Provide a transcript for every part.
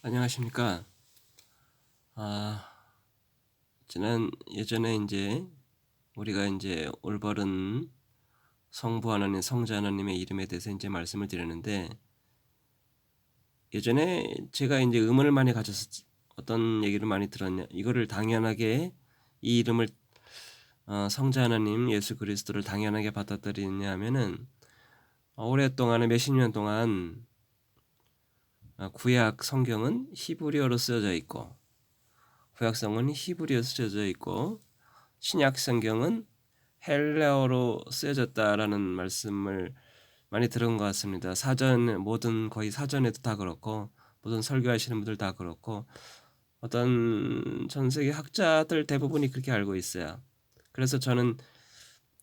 안녕하십니까. 아, 예전에 우리가 올바른 성부 하나님, 성자 하나님의 이름에 대해서 말씀을 드렸는데, 예전에 제가 의문을 많이 가져서 어떤 얘기를 많이 들었냐, 이거를 당연하게 이 이름을 성자 하나님 예수 그리스도를 당연하게 받아들이냐 하면은, 오랫동안에 몇십 년 동안 구약 성경은 히브리어로 쓰여져 있고, 구약성은 히브리어로 쓰여져 있고, 신약 성경은 헬라어로 쓰여졌다라는 말씀을 많이 들은 것 같습니다. 거의 사전에도 다 그렇고, 모든 설교하시는 분들 다 그렇고, 어떤 전 세계 학자들 대부분이 그렇게 알고 있어요. 그래서 저는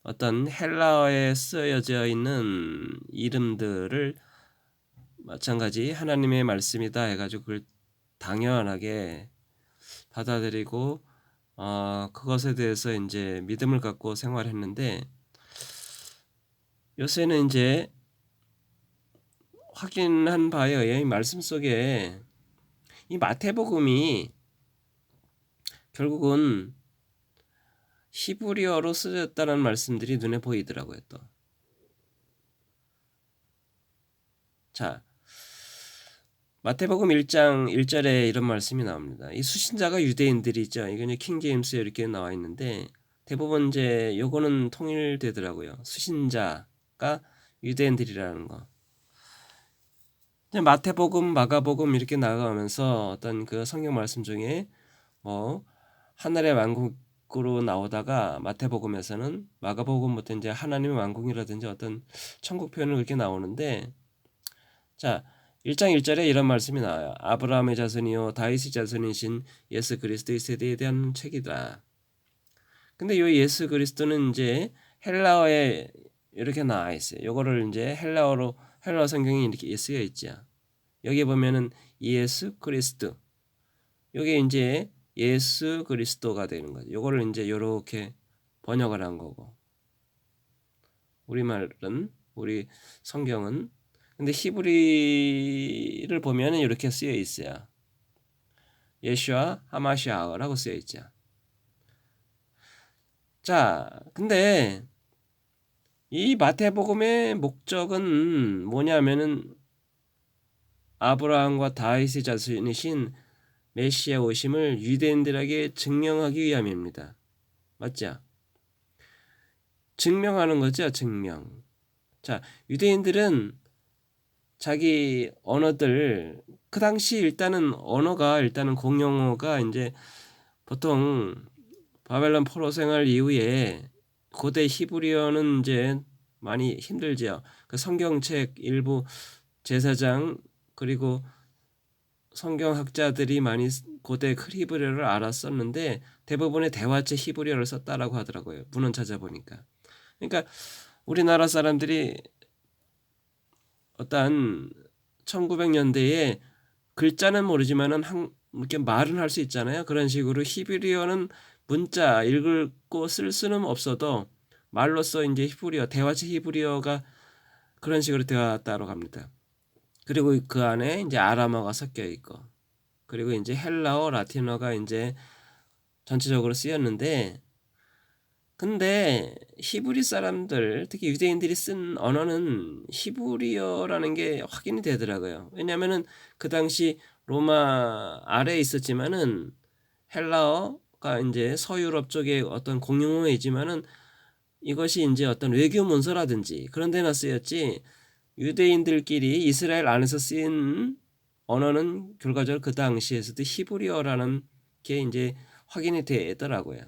어떤 헬라어에 쓰여져 있는 이름들을 마찬가지 하나님의 말씀이다 해가지고 그걸 당연하게 받아들이고 그것에 대해서 믿음을 갖고 생활했는데, 요새는 확인한 바에 의해 이 말씀 속에 이 마태복음이 결국은 히브리어로 쓰여졌다는 말씀들이 눈에 보이더라고요. 또 자, 마태복음 1장 1절에 이런 말씀이 나옵니다. 이 수신자가 유대인들이죠. 이건 킹제임스에 이렇게 나와 있는데, 대부분 요거는 통일되더라고요. 수신자가 유대인들이라는 거. 마태복음, 마가복음 이렇게 나가면서 어떤 그 성경 말씀 중에 하늘의 왕국으로 나오다가 마태복음에서는, 마가복음부터 하나님의 왕국이라든지 어떤 천국 표현을 그렇게 나오는데, 자, 1장 1절에 이런 말씀이 나와요. 아브라함의 자손이요 다윗의 자손이신 예수 그리스도의 세대에 대한 책이다. 근데 이 예수 그리스도는 헬라어에 이렇게 나와 있어요. 요거를 헬라어 성경이 이렇게 쓰여 있죠. 여기 보면은 예수 그리스도, 요게 예수 그리스도가 되는 거죠. 요거를 요렇게 번역을 한 거고, 우리 성경은 근데 히브리를 보면은 이렇게 쓰여 있어요. 예슈아 하마시아라고 쓰여 있죠. 자, 근데 이 마태복음의 목적은 뭐냐면은 아브라함과 다윗의 자손이신 메시아 오심을 유대인들에게 증명하기 위함입니다. 맞죠? 증명하는 거죠, 증명. 자, 유대인들은 자기 언어들, 그 당시 일단은 공용어가 보통 바벨론 포로 생활 이후에 고대 히브리어는 많이 힘들죠. 그 성경책 일부 제사장 그리고 성경학자들이 많이 고대 히브리어를 알았었는데 대부분의 대화체 히브리어를 썼다라고 하더라고요. 문헌 찾아보니까. 그러니까 우리나라 사람들이 어떤 1900년대에 글자는 모르지만은 이렇게 말은 할 수 있잖아요. 그런 식으로 히브리어는 문자 읽고 쓸 수는 없어도 말로써 히브리어, 대화체 히브리어가 그런 식으로 되었다고 합니다. 그리고 그 안에 아람어가 섞여 있고, 그리고 헬라어, 라틴어가 전체적으로 쓰였는데, 근데 히브리 사람들, 특히 유대인들이 쓴 언어는 히브리어라는 게 확인이 되더라고요. 왜냐하면은 그 당시 로마 아래에 있었지만은 헬라어가 서유럽 쪽의 어떤 공용어이지만은 이것이 어떤 외교 문서라든지 그런 데나 쓰였지, 유대인들끼리 이스라엘 안에서 쓰인 언어는 결과적으로 그 당시에서도 히브리어라는 게 확인이 되더라고요.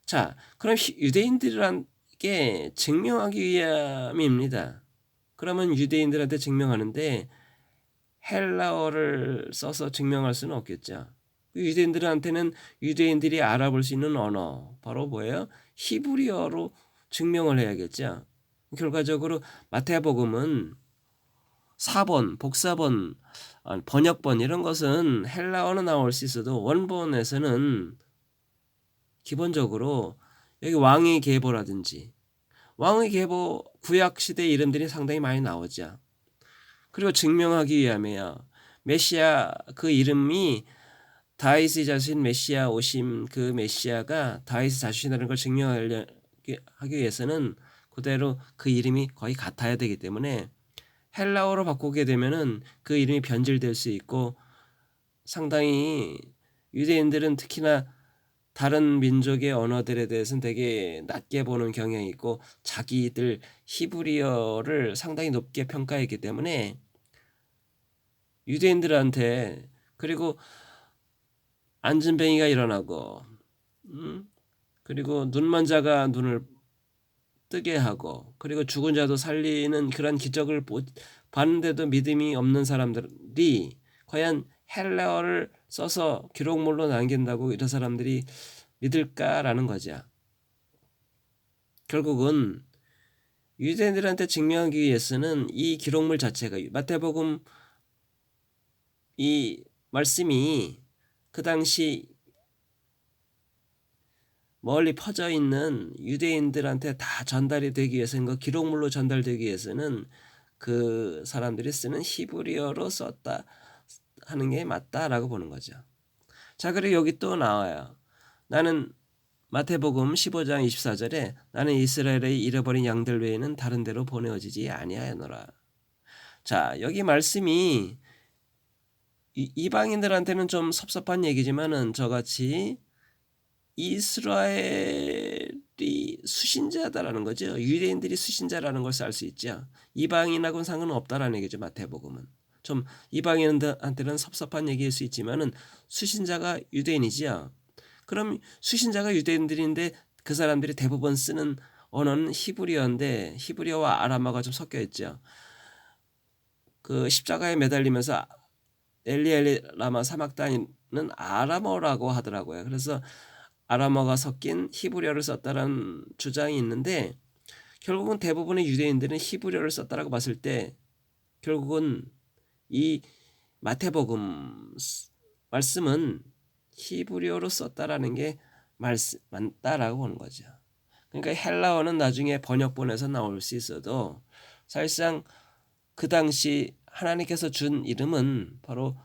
자, 그럼 유대인들에게 증명하기 위함입니다. 그러면 유대인들한테 증명하는데 헬라어를 써서 증명할 수는 없겠죠. 유대인들한테는 유대인들이 알아볼 수 있는 언어, 바로 뭐예요? 히브리어로 증명을 해야겠죠. 결과적으로 마태복음은 사본, 복사본, 번역본 이런 것은 헬라어는 나올 수 있어도 원본에서는 기본적으로 여기 왕의 계보라든지 왕의 계보 구약 시대 이름들이 상당히 많이 나오죠. 그리고 증명하기 위함이야. 메시아 그 이름이 다윗의 자손 메시아 오심 그 메시아가 다윗의 자손이라는 걸 증명하기 위해서는 그대로 그 이름이 거의 같아야 되기 때문에 헬라어로 바꾸게 되면은 그 이름이 변질될 수 있고 상당히 유대인들은 특히나 다른 민족의 언어들에 대해서는 되게 낮게 보는 경향이 있고 자기들 히브리어를 상당히 높게 평가했기 때문에 유대인들한테 그리고 안진뱅이가 일어나고 그리고 눈먼 자가 눈을 뜨게 하고 그리고 죽은 자도 살리는 그런 기적을 봤는데도 믿음이 없는 사람들이 과연 헬라어를 써서 기록물로 남긴다고 이런 사람들이 믿을까라는 거죠. 결국은 유대인들한테 증명하기 위해서는 이 기록물 자체가 마태복음 이 말씀이 그 당시 멀리 퍼져 있는 유대인들한테 다 전달이 되기 위해서는 그 기록물로 전달되기 위해서는 그 사람들이 쓰는 히브리어로 썼다 하는 게 맞다라고 보는 거죠. 자, 그리고 여기 또 나와요. 나는 마태복음 15장 24절에 나는 이스라엘의 잃어버린 양들 외에는 다른 데로 보내어지지 아니하였노라. 자, 여기 말씀이 이방인들한테는 좀 섭섭한 얘기지만은 저같이 이스라엘이 수신자다라는 거죠. 유대인들이 수신자라는 것을 알 수 있죠. 이방인하고는 상관없다라는 얘기죠. 마태복음은. 좀 이방인한테는 섭섭한 얘기일 수 있지만은 수신자가 유대인이지요. 그럼 수신자가 유대인들인데 그 사람들이 대부분 쓰는 언어는 히브리어인데 히브리어와 아람어가 좀 섞여 있죠. 그 십자가에 매달리면서 엘리 라마 사막단은 아람어라고 하더라고요. 그래서 아람어가 섞인 히브리어를 썼다라는 주장이 있는데 결국은 대부분의 유대인들은 히브리어를 썼다라고 봤을 때 결국은 이 마태복음 말씀은 히브리어로 썼다라는 게 맞다라고 보는 거죠. 그러니까 헬라어는 나중에 번역본에서 나올 수 있어도 사실상 그 당시 하나님께서 준 이름은 바로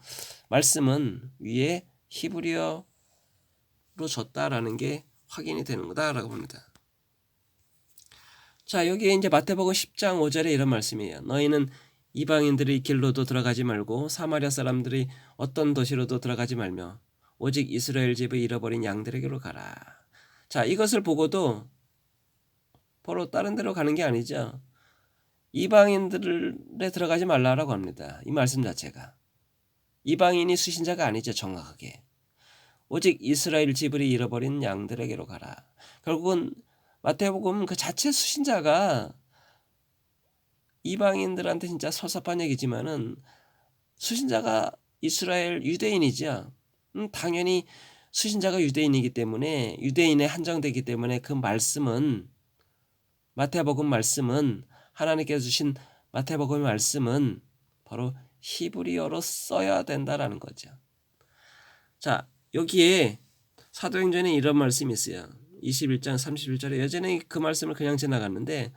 말씀은 위에 히브리어로 줬다라는 게 확인이 되는 거다라고 봅니다. 자, 여기에 이제 마태복음 10장 5절에 이런 말씀이에요. 너희는 이방인들의 길로도 들어가지 말고 사마리아 사람들이 어떤 도시로도 들어가지 말며 오직 이스라엘 집의 잃어버린 양들에게로 가라. 자, 이것을 보고도 바로 다른 데로 가는 게 아니죠. 이방인들에 들어가지 말라라고 합니다. 이 말씀 자체가. 이방인이 수신자가 아니죠. 정확하게. 오직 이스라엘 집을 잃어버린 양들에게로 가라. 결국은 마태복음 그 자체 수신자가 이방인들한테 진짜 섭섭한 얘기지만은 수신자가 이스라엘 유대인이죠. 당연히 수신자가 유대인이기 때문에 유대인에 한정되기 때문에 그 말씀은 마태복음 말씀은 하나님께서 주신 마태복음의 말씀은 바로 히브리어로 써야 된다라는 거죠. 자, 여기에 사도행전에 이런 말씀이 있어요. 21장 31절에 예전에 그 말씀을 그냥 지나갔는데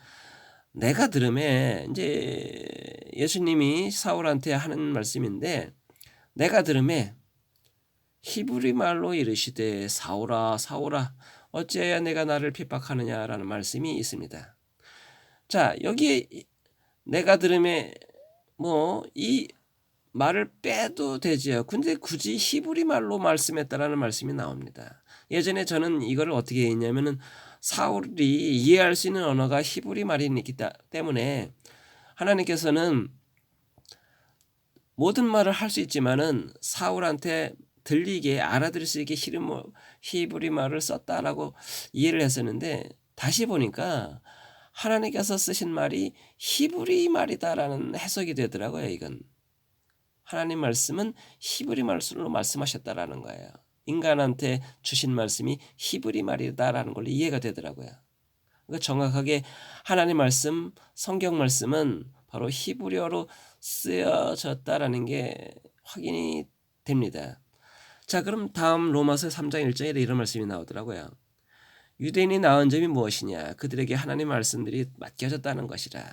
내가 들음에 이제 예수님이 사울한테 하는 말씀인데 내가 들음에 히브리 말로 이르시되 사울아 사울아 어찌하여 내가 나를 핍박하느냐라는 말씀이 있습니다. 자, 여기에 내가 들음에 뭐 이 말을 빼도 되지요. 근데 굳이 히브리 말로 말씀했다라는 말씀이 나옵니다. 예전에 저는 이거를 어떻게 했냐면은 사울이 이해할 수 있는 언어가 히브리 말이기 때문에 하나님께서는 모든 말을 할 수 있지만은 사울한테 들리게 알아들을 수 있게 히브리 말을 썼다라고 이해를 했었는데 다시 보니까 하나님께서 쓰신 말이 히브리 말이다라는 해석이 되더라고요. 이건 하나님 말씀은 히브리 말씀으로 말씀하셨다라는 거예요. 인간한테 주신 말씀이 히브리 말이다라는 걸로 이해가 되더라고요. 그러니까 정확하게 하나님 말씀, 성경 말씀은 바로 히브리어로 쓰여졌다라는 게 확인이 됩니다. 자, 그럼 다음 로마서 3장 1절에 이런 말씀이 나오더라고요. 유대인이 나은 점이 무엇이냐? 그들에게 하나님 말씀들이 맡겨졌다는 것이라.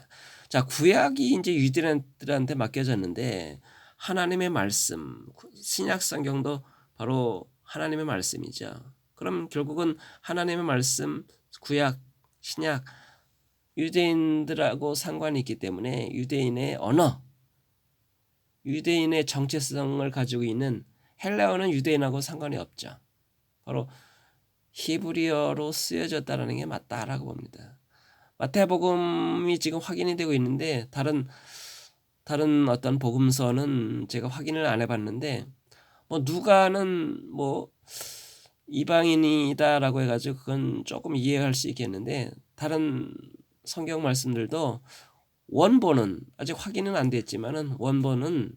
자, 구약이 이제 유대인들한테 맡겨졌는데 하나님의 말씀, 신약 성경도 바로 하나님의 말씀이죠. 그럼 결국은 하나님의 말씀, 구약, 신약, 유대인들하고 상관이 있기 때문에 유대인의 언어, 유대인의 정체성을 가지고 있는 헬라어는 유대인하고 상관이 없죠. 바로 히브리어로 쓰여졌다는 게 맞다라고 봅니다. 마태복음이 지금 확인이 되고 있는데 다른 어떤 복음서는 제가 확인을 안 해봤는데 뭐 누가는 뭐 이방인이다라고 해가지고 그건 조금 이해할 수 있겠는데 다른 성경 말씀들도 원본은 아직 확인은 안 됐지만은 원본은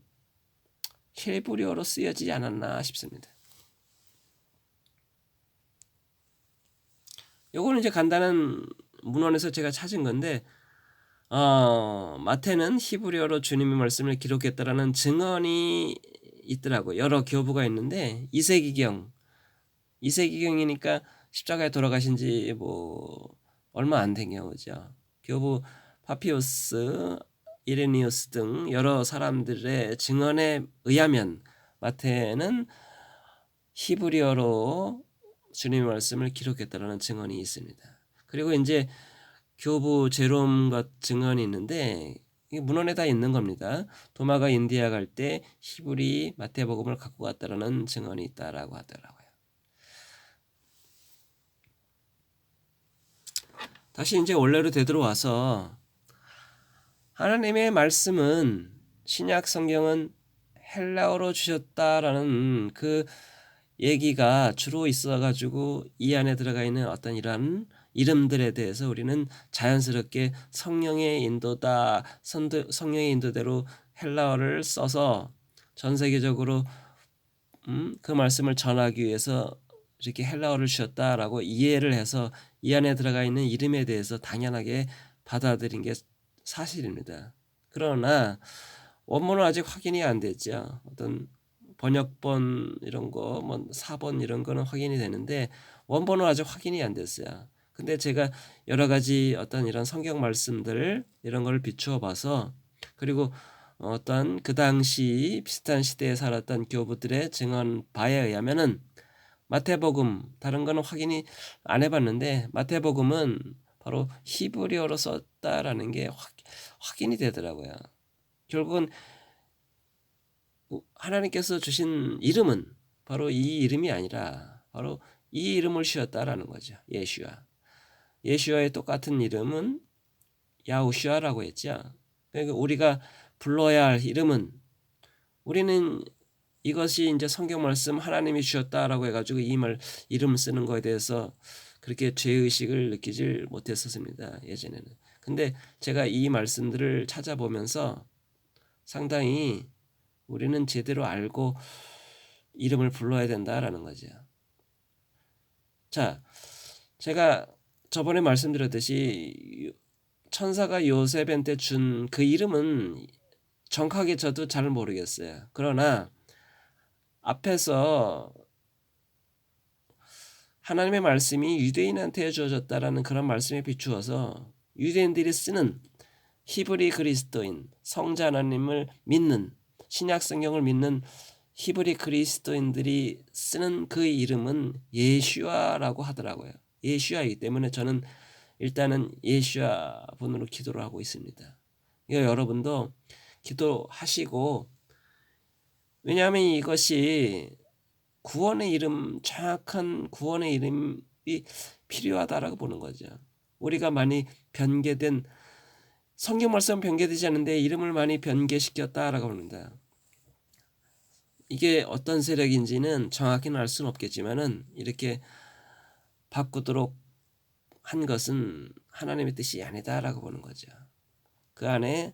히브리어로 쓰여지지 않았나 싶습니다. 요거는 이제 간단한 문헌에서 제가 찾은 건데 마태는 히브리어로 주님의 말씀을 기록했다라는 증언이 있더라고요. 여러 교부가 있는데 2세기경이니까 십자가에 돌아가신 지 뭐 얼마 안 된 경우죠. 교부 파피우스, 이레니우스 등 여러 사람들의 증언에 의하면 마태는 히브리어로 주님의 말씀을 기록했다라는 증언이 있습니다. 그리고 이제 교부 제롬과 증언이 있는데 이게 문헌에 다 있는 겁니다. 도마가 인디아 갈 때 히브리 마태복음을 갖고 갔다라는 증언이 있다라고 하더라고요. 다시 이제 원래로 되돌아와서 하나님의 말씀은 신약 성경은 헬라어로 주셨다라는 그 얘기가 주로 있어가지고 이 안에 들어가 있는 어떤 이러한 이름들에 대해서 우리는 자연스럽게 성령의 인도다, 성령의 인도대로 헬라어를 써서 전 세계적으로 그 말씀을 전하기 위해서 이렇게 헬라어를 주셨다라고 이해를 해서 이 안에 들어가 있는 이름에 대해서 당연하게 받아들인 게 사실입니다. 그러나 원문은 아직 확인이 안 됐죠. 어떤 번역본 이런 거, 뭐 사본 이런 거는 확인이 되는데 원본은 아직 확인이 안 됐어요. 근데 제가 여러 가지 어떤 이런 성경 말씀들 이런 걸 비추어 봐서 그리고 어떤 그 당시 비슷한 시대에 살았던 교부들의 증언 바에 의하면은 마태복음 다른 거는 확인이 안 해봤는데 마태복음은 바로 히브리어로 썼다라는 게 확인이 되더라고요. 결국은 하나님께서 주신 이름은 바로 이 이름이 아니라 바로 이 이름을 씌웠다라는 거죠. 예슈아의 똑같은 이름은 야우슈아라고 했죠. 그러니까 우리가 불러야 할 이름은 우리는 이것이 이제 성경 말씀 하나님이 주셨다라고 해가지고 이름을 쓰는 거에 대해서 그렇게 죄의식을 느끼질 못했었습니다. 예전에는. 근데 제가 이 말씀들을 찾아보면서 상당히 우리는 제대로 알고 이름을 불러야 된다라는 거죠. 자, 제가 저번에 말씀드렸듯이 천사가 요셉한테 준 그 이름은 정확하게 저도 잘 모르겠어요. 그러나 앞에서 하나님의 말씀이 유대인한테 주어졌다라는 그런 말씀에 비추어서 유대인들이 쓰는 히브리 그리스도인, 성자 하나님을 믿는 신약 성경을 믿는 히브리 그리스도인들이 쓰는 그 이름은 예슈아라고 하더라고요. 예슈아이기 때문에 저는 일단은 예슈아 분으로 기도를 하고 있습니다. 여러분도 기도하시고 왜냐하면 이것이 구원의 이름, 정확한 구원의 이름이 필요하다라고 보는 거죠. 우리가 많이 변개된 성경 말씀은 변개되지 않는데 이름을 많이 변개시켰다라고 합니다. 이게 어떤 세력인지는 정확히는 알 수는 없겠지만은 이렇게 바꾸도록 한 것은 하나님의 뜻이 아니다라고 보는 거죠. 그 안에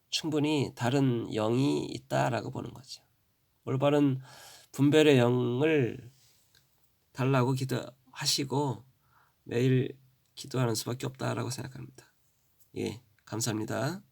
충분히 다른 영이 있다라고 보는 거죠. 올바른 분별의 영을 달라고 기도하시고 매일 기도하는 수밖에 없다라고 생각합니다. 예, 감사합니다.